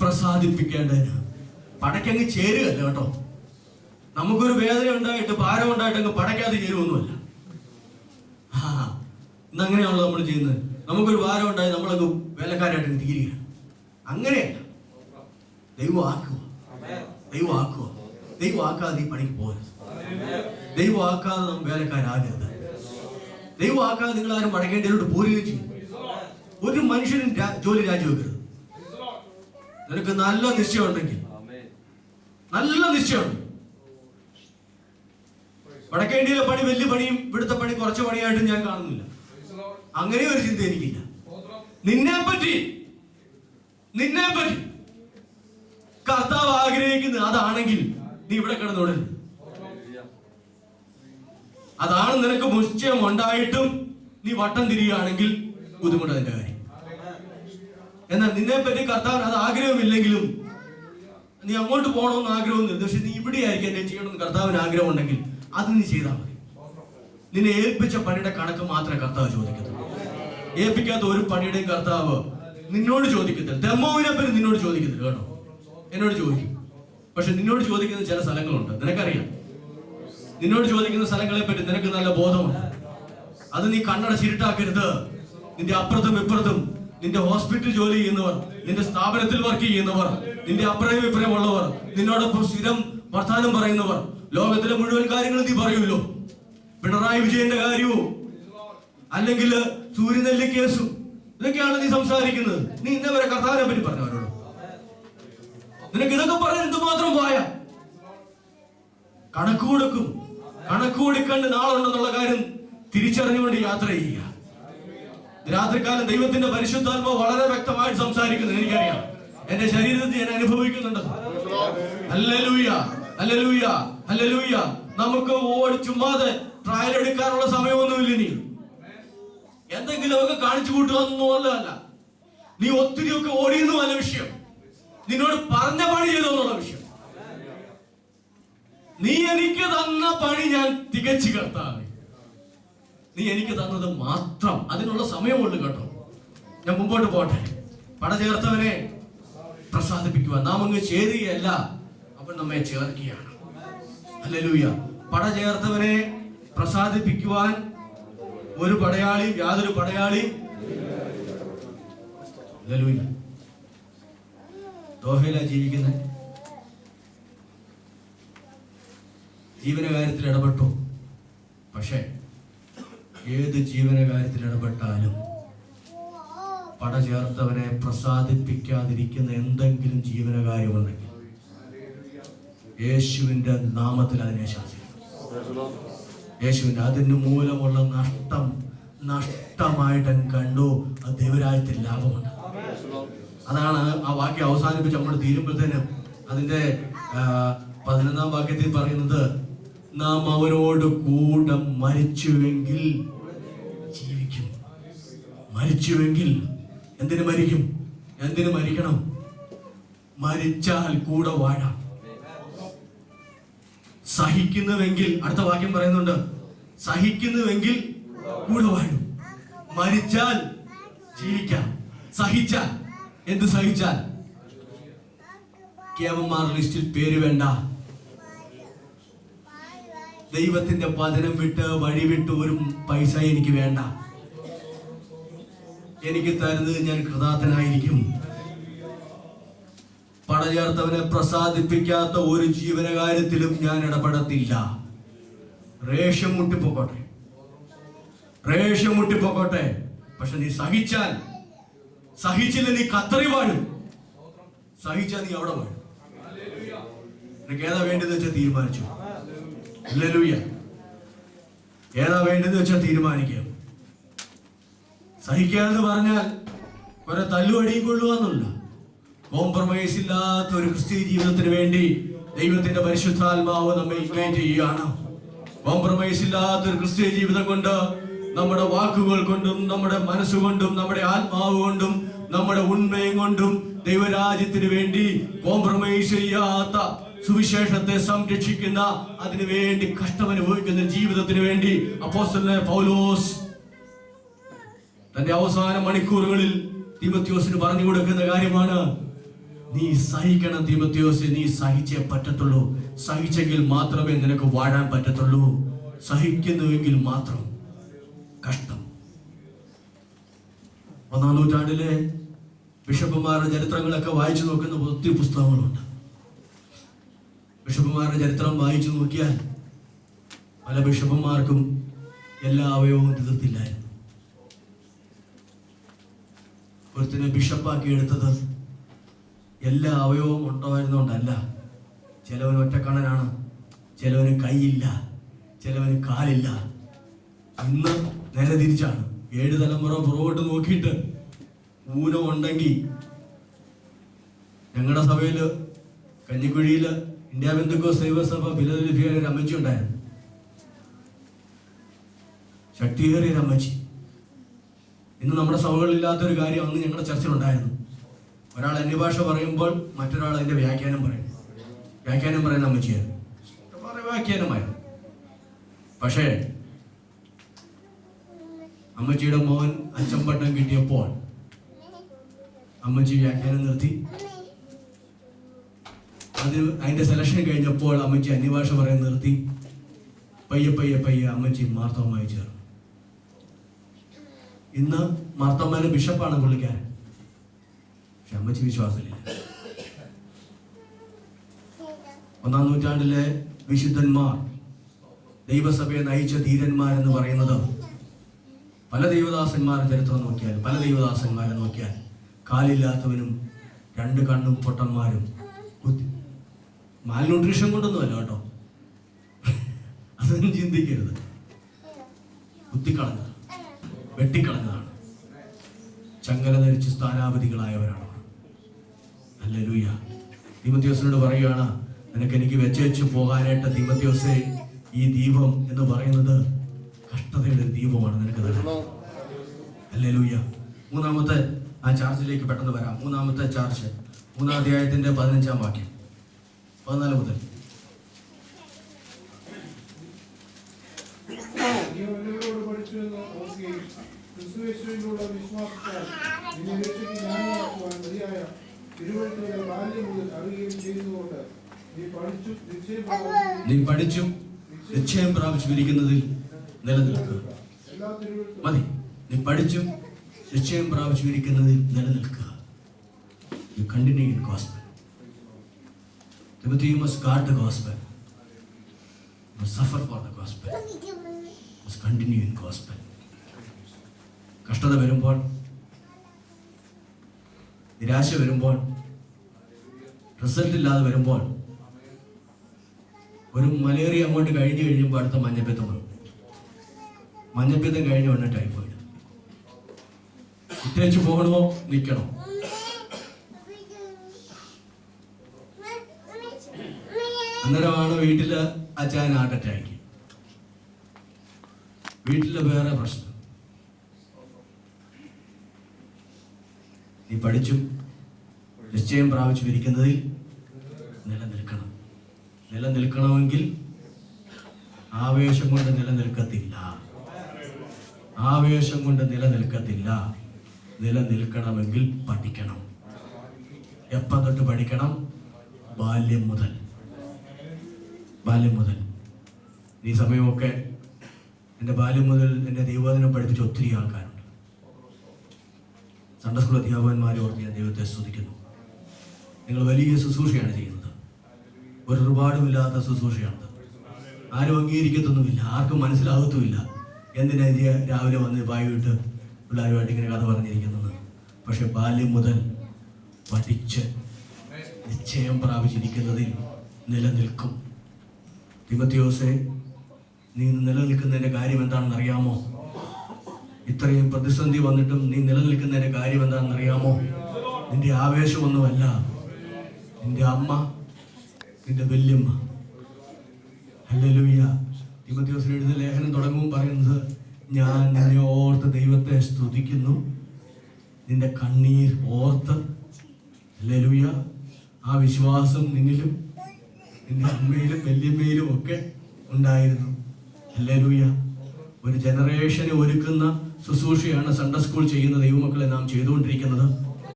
പ്രസാദിപ്പിക്കേണ്ടതിന്. പടയ്ക്കങ്ങ് ചേരുകയല്ല കേട്ടോ. നമുക്കൊരു വേദന ഉണ്ടായിട്ട് ഭാരം ഉണ്ടായിട്ട് അങ്ങ് പടയ്ക്കാതെ ചേരുവൊന്നുമല്ല. ഇന്നങ്ങനെയാണല്ലോ നമ്മൾ ചെയ്യുന്നത്. നമുക്കൊരു ഭാരം ഉണ്ടായി നമ്മളങ്ങ് വേലക്കാരായിട്ട് തീരുക. അങ്ങനെയല്ല. ദൈവം ആക്കുക, ദൈവം ആക്കുക. ദൈവം ആക്കാതെ ഈ പണിക്ക് പോകരുത്. ദൈവം ആക്കാതെ നമ്മൾ വേലക്കാരാകരുത്. ദൈവം ആക്കാതെ നിങ്ങൾ ആരും പടയ്ക്കേണ്ടതിലോട്ട് പോരുകയും ചെയ്യും. ഒരു മനുഷ്യനും ജോലി രാജിവെക്കരുത്. നിനക്ക് നല്ല നിശ്ചയം ഉണ്ടെങ്കിൽ, നല്ല നിശ്ചയമുണ്ട്. വടക്കേണ്ടിയിലെ പണി വലിയ പണിയും ഇവിടുത്തെ പണി കുറച്ച് പണിയായിട്ടും ഞാൻ കാണുന്നില്ല. അങ്ങനെ ഒരു ചിന്ത എനിക്കില്ല. നിന്നെ പറ്റി കർത്താവ് ആഗ്രഹിക്കുന്നത് അതാണെങ്കിൽ നീ ഇവിടെ കിടന്നോടരുത്. അതാണ് നിനക്ക് നിശ്ചയം ഉണ്ടായിട്ടും നീ വട്ടം തിരിയുകയാണെങ്കിൽ ബുദ്ധിമുട്ട് അതിന്റെ കാര്യം. എന്നാൽ നിന്നെ പറ്റി കർത്താവ് അത് ആഗ്രഹമില്ലെങ്കിലും നീ അങ്ങോട്ട് പോകണമെന്ന് ആഗ്രഹമൊന്നുമില്ല, പക്ഷെ നീ ഇവിടെ ആയിരിക്കും എന്നെ ചെയ്യണമെന്ന് കർത്താവിന് ആഗ്രഹം ഉണ്ടെങ്കിൽ അത് നീ ചെയ്താൽ മതി. നിന്നെ ഏൽപ്പിച്ച പണിയുടെ കണക്ക് മാത്രമേ കർത്താവ് ചോദിക്കത്തുള്ളൂ. ഏൽപ്പിക്കാത്ത ഒരു പണിയുടെയും കർത്താവ് നിന്നോട് ചോദിക്കത്തില്ല. ദമ്മോവിനെ പറ്റി നിന്നോട് ചോദിക്കത്തില്ല കേട്ടോ. എന്നോട് ചോദിക്കും, പക്ഷെ നിന്നോട് ചോദിക്കുന്ന ചില സ്ഥലങ്ങളുണ്ട്, നിനക്കറിയാം. നിന്നോട് ചോദിക്കുന്ന സ്ഥലങ്ങളെ പറ്റി നിനക്ക് നല്ല ബോധമുണ്ട്. അത് നീ കണ്ണടച്ചിരുട്ടാക്കരുത്. നിന്റെ അപ്പുറത്തും ഇപ്പുറത്തും നിന്റെ ഹോസ്പിറ്റൽ ജോലി ചെയ്യുന്നവർ, നിന്റെ സ്ഥാപനത്തിൽ വർക്ക് ചെയ്യുന്നവർ, നിന്റെ അപ്പുറം ഇപ്പുറമുള്ളവർ, നിന്നോടൊപ്പം സ്ഥിരം വർത്താനം പറയുന്നവർ, ലോകത്തിലെ മുഴുവൻ കാര്യങ്ങളും നീ പറയൂല്ലോ. പിണറായി വിജയന്റെ കാര്യവും അല്ലെങ്കിൽ സൂര്യനെല്ലി കേസും ഇതൊക്കെയാണ് നീ സംസാരിക്കുന്നത്. നീ ഇന്നേ വരെ കർത്താവിനെ പറ്റി പറഞ്ഞവരോട് നിനക്ക് ഇതൊക്കെ പറയാൻ എന്തുമാത്രം പോയ കണക്ക് കൊടുക്കും. കണക്ക് കൊടുക്കേണ്ട നാളുണ്ടെന്നുള്ള കാര്യം തിരിച്ചറിഞ്ഞുകൊണ്ട് യാത്ര ചെയ്യുക. രാത്രികാലം ദൈവത്തിന്റെ പരിശുദ്ധാത്മാവ് വളരെ വ്യക്തമായിട്ട് സംസാരിക്കുന്നത് എനിക്കറിയാം. എന്റെ ശരീരത്തിൽ ഞാൻ അനുഭവിക്കുന്നുണ്ട്. Hallelujah, hallelujah, hallelujah. നമുക്ക് ചുമ്മാതെ ട്രയൽ എടുക്കാനുള്ള സമയമൊന്നുമില്ല. നീ എന്തെങ്കിലുമൊക്കെ കാണിച്ചു കൂട്ടുകയെന്നുള്ളതല്ല. നീ ഒത്തിരിയൊക്കെ ഓടിയെന്നുമല്ല വിഷയം. നിന്നോട് പറഞ്ഞ പണി ചെയ്തെന്നുള്ള വിഷയം. നീ എനിക്ക് തന്ന പണി ഞാൻ തികച്ചു കർത്താവേ. നീ എനിക്ക് തന്നത് മാത്രം, അതിനുള്ള സമയമുള്ളൂ കേട്ടോ. ഞാൻ മുമ്പോട്ട് പോട്ടെ. പട ചേർത്തവനെ പ്രസാദിപ്പിക്കുവാൻ നാം അങ്ങ് ചേരുകയല്ല, അവൻ നമ്മെ ചേർക്കുകയാണ്. ഹല്ലേലൂയ. പട ചേർത്തവനെ പ്രസാദിപ്പിക്കുവാൻ ഒരു പടയാളിയും യാതൊരു പടയാളിയും. ഹല്ലേലൂയ. ദോഹയിലാ ജീവിക്കുന്നത്. ജീവനകാര്യത്തിൽ ഇടപെട്ടു. പക്ഷെ ഏത് ജീവനകാര്യത്തിൽ ഇടപെട്ടാലും പട ചേർത്തവനെ പ്രസാദിപ്പിക്കാതിരിക്കുന്ന എന്തെങ്കിലും ജീവനകാര്യമുണ്ടെങ്കിൽ യേശുവിന്റെ നാമത്തിൽ അതിനെ ശാസിക്കും. യേശുവിന്റെ അതിന് മൂലമുള്ള നഷ്ടമായിട്ട് കണ്ടു. അത് ദൈവരാജ്യത്തിൽ ലാഭമുണ്ട്. അതാണ് ആ വാക്യം അവസാനിപ്പിച്ച് നമ്മൾ തീരുമ്പോഴത്തേനും അതിന്റെ 11-ാം വാക്യത്തിൽ പറയുന്നത്, നാം അവനോട് കൂടെ മരിച്ചുവെങ്കിൽ ജീവിക്കും. മരിച്ചുവെങ്കിൽ എന്തിനു മരിക്കും? എന്തിനു മരിക്കണം? മരിച്ചാൽ കൂടെ വാഴാം. സഹിക്കുന്നുവെങ്കിൽ, അടുത്ത വാക്യം പറയുന്നുണ്ട്, സഹിക്കുന്നുവെങ്കിൽ കൂടെ വാഴും. മരിച്ചാൽ ജീവിക്കാം. സഹിച്ചാൽ, എന്ത് സഹിച്ചാൽ? കേവന്മാർ ലിസ്റ്റിൽ പേര് വേണ്ട. ദൈവത്തിന്റെ വചനം വിട്ട് വഴി വിട്ട് ഒരു പൈസ എനിക്ക് വേണ്ട. എനിക്ക് തരുന്നത് ഞാൻ കൃതാർത്ഥനായിരിക്കും. പടചേർത്തവനെ പ്രസാദിപ്പിക്കാത്ത ഒരു ജീവനകാര്യത്തിലും ഞാൻ ഇടപെടത്തില്ല. റേഷ്യം മുട്ടിപ്പോക്കോട്ടെ, റേഷ്യം മുട്ടിപ്പോക്കോട്ടെ. പക്ഷെ നീ സഹിച്ചാൽ, സഹിച്ചില്ല നീ കത്തറി വാഴും. സഹിച്ചാൽ നീ അവിടെ വാഴും. നിനക്ക് ഏതാ വേണ്ടതെന്ന് വെച്ചാൽ തീരുമാനിച്ചു. ഹല്ലേലൂയ. ഏതാ വേണ്ടതെന്ന് വെച്ചാൽ തീരുമാനിക്കാം. സഹിക്കാന്ന് പറഞ്ഞാൽ കുറെ തല്ലുവടിയും കൊള്ളുകയെന്നില്ല. കോംപ്രമൈസ് ഇല്ലാത്ത ഒരു ക്രിസ്തീയ ജീവിതത്തിന് വേണ്ടി ദൈവത്തിന്റെ പരിശുദ്ധാത്മാവ് നമ്മെ ഇൻവൈറ്റ് ചെയ്യുകയാണ്. കോംപ്രമൈസ് ഇല്ലാത്ത ഒരു ക്രിസ്തീയ ജീവിതം കൊണ്ട്, നമ്മുടെ വാക്കുകൾ കൊണ്ടും നമ്മുടെ മനസ്സുകൊണ്ടും നമ്മുടെ ആത്മാവ് കൊണ്ടും നമ്മുടെ ഉണ്മയും കൊണ്ടും ദൈവരാജ്യത്തിന് വേണ്ടി കോംപ്രമൈസ് ചെയ്യാത്ത, സുവിശേഷത്തെ സംരക്ഷിക്കുന്ന, അതിനു വേണ്ടി കഷ്ടമനുഭവിക്കുന്ന ജീവിതത്തിന് വേണ്ടി അപ്പോസ്തലനായ പൗലോസ് തന്റെ അവസാന മണിക്കൂറുകളിൽ തീമോഥെയോസിന് പറഞ്ഞു കൊടുക്കുന്ന കാര്യമാണ്, നീ സഹിക്കണം തീമോഥെയോസേ, നീ സഹിച്ചേ പറ്റത്തുള്ളൂ. സഹിച്ചെങ്കിൽ മാത്രമേ നിനക്ക് വാഴാൻ പറ്റത്തുള്ളൂ. സഹിക്കുന്നുവെങ്കിൽ മാത്രം. കഷ്ടം. 1-ാം നൂറ്റാണ്ടിലെ ബിഷപ്പുമാരുടെ ചരിത്രങ്ങളൊക്കെ വായിച്ചു നോക്കുന്ന ഒത്തിരി പുസ്തകങ്ങളുണ്ട്. ബിഷപ്പുമാരുടെ ചരിത്രം വായിച്ചു നോക്കിയാൽ പല ബിഷപ്പുമാർക്കും എല്ലാ അവയവവും തീർത്തില്ലായിരുന്നു. ഒരുത്തിനെ ബിഷപ്പാക്കി എടുത്തത് എല്ലാ അവയവവും ഉണ്ടായിരുന്നുകൊണ്ടല്ല. ചിലവന് ഒറ്റക്കണ്ണനാണ്, ചിലവന് കൈയില്ല, ചിലവന് കാലില്ല. ഇന്ന് നേരെ തിരിച്ചാണ്. 7 തലമുറ പുറകോട്ട് നോക്കിയിട്ട് ഊനമുണ്ടെങ്കിൽ ഞങ്ങളുടെ സഭയില് കഞ്ഞിക്കുഴിയില് ഇന്ത്യ ബന്ധുക്കോസ് ദൈവസഭ ഫിലദൽഫിയയിൽ ഒരു അമ്മച്ചി ഉണ്ടായിരുന്നു. ശക്തിയേറിയ ഒരു അമ്മച്ചി. ഇന്ന് നമ്മുടെ സഭകളില്ലാത്തൊരു കാര്യം അന്ന് ഞങ്ങളുടെ ചർച്ചയിലുണ്ടായിരുന്നു. ഒരാൾ അന്യഭാഷ പറയുമ്പോൾ മറ്റൊരാൾ അതിന്റെ വ്യാഖ്യാനം പറയുന്ന അമ്മച്ചിയായിരുന്നു. വ്യാഖ്യാനമായിരുന്നു. പക്ഷേ അമ്മച്ചിയുടെ മോൻ അച്ചമ്പട്ടം കിട്ടിയപ്പോൾ അമ്മച്ചി വ്യാഖ്യാനം നിർത്തി. അതിന്റെ സെലക്ഷൻ കഴിഞ്ഞപ്പോൾ അമ്മച്ചി അന്യഭാഷ പറയാൻ നിർത്തി. പയ്യെ അമ്മച്ചി മാർത്തോമായി ചേർന്നു. ഇന്ന് മാർത്തോമാന്റെ ബിഷപ്പാണ് പുള്ളിക്കാരൻ. പക്ഷെ അമ്മച്ചി വിശ്വാസമില്ല. 1-ാം നൂറ്റാണ്ടിലെ വിശുദ്ധന്മാർ, ദൈവസഭയെ നയിച്ച ധീരന്മാരെന്ന് പറയുന്നത് പല ദൈവദാസന്മാരുടെ ചരിത്രം നോക്കിയാൽ, പല ദൈവദാസന്മാരെ നോക്കിയാൽ കാലില്ലാത്തവനും 2 കണ്ണും പൊട്ടന്മാരും, മാൽന്യൂട്രീഷൻ കൊണ്ടൊന്നുമല്ല കേട്ടോ, അതൊന്നും ചിന്തിക്കരുത്. കുത്തിക്കളഞ്ഞതാണ്, വെട്ടിക്കളഞ്ഞതാണ്. ചങ്ങല ധരിച്ച് സ്ഥാനാപതികളായവരാണ്. ഹല്ലേലൂയ. തീമോഥെയോസിനോട് പറയുകയാണ്, എനിക്ക് വെച്ചു പോകാനായിട്ട് തീമോഥെയോസേ, ഈ ദീപം എന്ന് പറയുന്നത് കഷ്ടതയുടെ ഒരു ദീപമാണ് നിനക്ക് തരുന്നത്. ഹല്ലേലൂയ. 3-ാമത്തെ ആ ചാർജിലേക്ക് പെട്ടെന്ന് വരാം. 3-ാമത്തെ ചാർജ് 3-ാം അധ്യായത്തിന്റെ 15-ാം വാക്യം 14 മുതൽ. നീ പഠിച്ചും നിശ്ചയം പ്രാപിച്ചിരിക്കുന്നതിൽ നിലനിൽക്കുക. മതി. നീ പഠിച്ചും നിശ്ചയം പ്രാപിച്ചിരിക്കുന്നതിൽ നിലനിൽക്കുക. You continue in gospel. Timothy, you must guard the gospel. You must suffer for the gospel. You must continue in gospel. കഷ്ടത വരുമ്പോൾ, നിരാശ വരുമ്പോൾ, റിസൾട്ട് ഇല്ലാതെ വരുമ്പോൾ, ഒരു മലേറിയ അങ്ങോട്ട് കഴിഞ്ഞ് കഴിയുമ്പോൾ അടുത്ത മഞ്ഞപ്പിത്തം വരും. മഞ്ഞപ്പിത്തം കഴിഞ്ഞ ഉടനെ ടൈഫോയിഡ്. ഇട്ടേച്ച് പോകണമോ നിൽക്കണോ? അന്നേരമാണ് വീട്ടില് അച്ഛൻ ഹാർട്ട് അറ്റാക്ക്, വീട്ടില് വേറെ പ്രശ്നം. നീ പഠിച്ചും നിശ്ചയം പ്രാപിച്ചു ഇരിക്കുന്നതിൽ നിലനിൽക്കണം. നിലനിൽക്കണമെങ്കിൽ ആവേശം കൊണ്ട് നിലനിൽക്കത്തില്ല. ആവേശം കൊണ്ട് നിലനിൽക്കത്തില്ല. നിലനിൽക്കണമെങ്കിൽ പഠിക്കണം. എപ്പം തൊട്ട് പഠിക്കണം? ബാല്യം മുതൽ. ഈ സമയമൊക്കെ എൻ്റെ ബാല്യം മുതൽ എൻ്റെ ദൈവവചനം പഠിപ്പിച്ച ഒത്തിരി ആൾക്കാരുണ്ട്. സൺഡേ സ്കൂൾ അധ്യാപകന്മാരെ ഓർത്ത് ഞാൻ ദൈവത്തെ സ്തുതിക്കുന്നു. നിങ്ങൾ വലിയ ശുശ്രൂഷയാണ് ചെയ്യുന്നത്. ഒരു ഒരുപാടുമില്ലാത്ത ശുശ്രൂഷയാണത്. ആരും അംഗീകരിക്കത്തൊന്നുമില്ല, ആർക്കും മനസ്സിലാകത്തുമില്ല. എന്തിനാ രാവിലെ വന്ന് പായിട്ട് പിള്ളേരുമായിട്ട് ഇങ്ങനെ കഥ പറഞ്ഞിരിക്കുന്നത്? പക്ഷെ ബാല്യം മുതൽ പഠിച്ച് നിശ്ചയം പ്രാപിച്ചിരിക്കുന്നതിൽ നിലനിൽക്കും. തീമോഥെയോസേ, നീ നിലനിൽക്കുന്നതിന്റെ കാര്യം എന്താണെന്ന് അറിയാമോ? ഇത്രയും പ്രതിസന്ധി വന്നിട്ടും നീ നിലനിൽക്കുന്നതിന്റെ കാര്യം എന്താണെന്ന് അറിയാമോ? നിന്റെ ആവേശമൊന്നുമല്ല, നിന്റെ അമ്മ, നിന്റെ വല്യമ്മ. ഹല്ലേലൂയ. തീമോഥെയോസിന് എഴുതുന്ന ലേഖനം തുടങ്ങുമ്പോൾ പറയുന്നത്, ഞാൻ നിന്നെ ഓർത്ത് ദൈവത്തെ സ്തുതിക്കുന്നു, നിന്റെ കണ്ണീർ ഓർത്ത്. ഹല്ലേലൂയ. ആ വിശ്വാസം നിന്നിലും നിന്റെ അമ്മയിലും വല്യമ്മയിലും ഒക്കെ ഉണ്ടായിരുന്നു. ഹല്ലേലൂയ. ഒരു ജനറേഷനെ ഒരുക്കുന്ന ശുശ്രൂഷയാണ് സൺഡേ സ്കൂൾ ചെയ്യുന്ന ദൈവമക്കളെ നാം ചെയ്തുകൊണ്ടിരിക്കുന്നത്.